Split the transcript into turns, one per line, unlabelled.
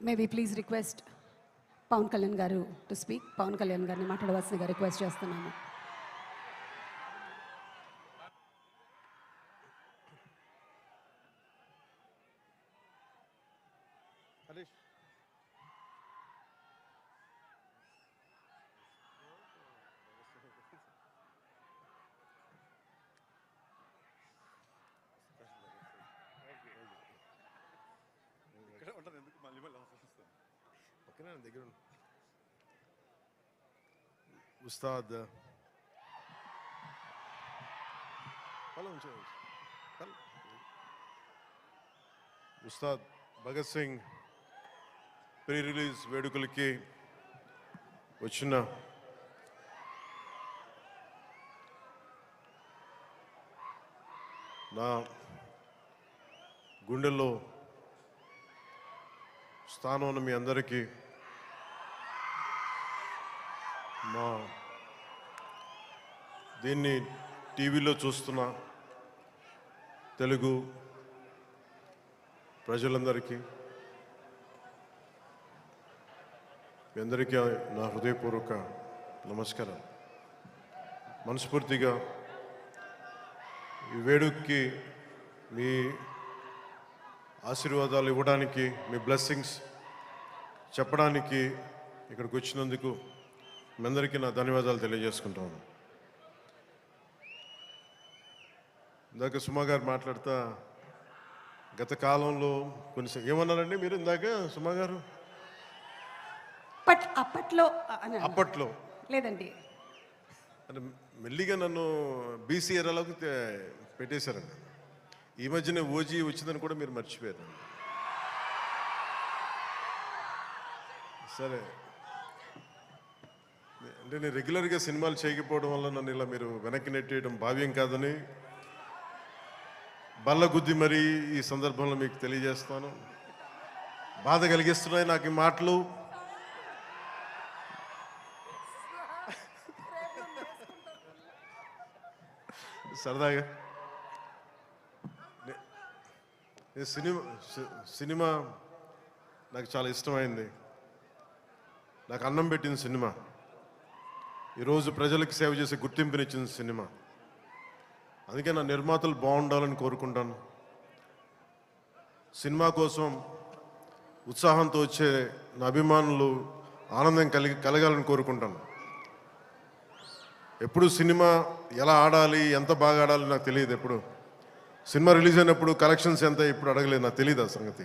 May we please request Pavan Kalyan గారు to speak. Pawan Kalyan గారిని మాట్లాడవలసిందిగా రిక్వెస్ట్ చేస్తున్నాము.
దగ్గర ఉస్తాద్ ఉస్తాద్ భగత్ సింగ్ ప్రీ రిలీజ్ వేడుకలకి వచ్చిన నా గుండెల్లో స్థానం ఉన్న మీ అందరికీ మా దీన్ని టీవీలో చూస్తున్న తెలుగు ప్రజలందరికీ మీ అందరికీ నా హృదయపూర్వక నమస్కారం. మనస్ఫూర్తిగా ఈ వేడుకకి మీ ఆశీర్వాదాలు ఇవ్వడానికి, మీ బ్లెస్సింగ్స్ చెప్పడానికి ఇక్కడికి వచ్చినందుకు మీ అందరికీ నా ధన్యవాదాలు తెలియజేసుకుంటాను. ఇందాక సుమా గారు మాట్లాడుతా గత కాలంలో కొన్ని ఏమన్నారండి మీరు ఇందాక సుమా గారు? అప్పట్లో
లేదండి,
అంటే మెల్లిగా నన్ను బీసీ ఏరియాలోకి పెట్టేశారండి. ఈ మధ్యనే ఓజీ వచ్చిందని కూడా మీరు మర్చిపోయారు. సరే, అంటే నేను రెగ్యులర్గా సినిమాలు చేయకపోవడం వల్ల నన్ను ఇలా మీరు వెనక్కి నెట్టేయడం భావ్యం కాదని బల్లగుద్ది మరీ ఈ సందర్భంలో మీకు తెలియజేస్తాను. బాధ కలిగిస్తున్నాయి నాకు ఈ మాటలు. సరదాగా సినిమా నాకు చాలా ఇష్టమైంది. నాకు అన్నం పెట్టిన సినిమా, ఈరోజు ప్రజలకు సేవ చేసే గుర్తింపునిచ్చిన సినిమా. అందుకే నా నిర్మాతలు బాగుండాలని కోరుకుంటాను. సినిమా కోసం ఉత్సాహంతో వచ్చే నా అభిమానులు ఆనందం కలగాలని కోరుకుంటాను. ఎప్పుడు సినిమా ఎలా ఆడాలి, ఎంత బాగా ఆడాలి నాకు తెలియదు. ఎప్పుడు సినిమా రిలీజ్ అయినప్పుడు కలెక్షన్స్ ఎంత ఇప్పుడు అడగలేదు, నాకు తెలియదు ఆ సంగతి.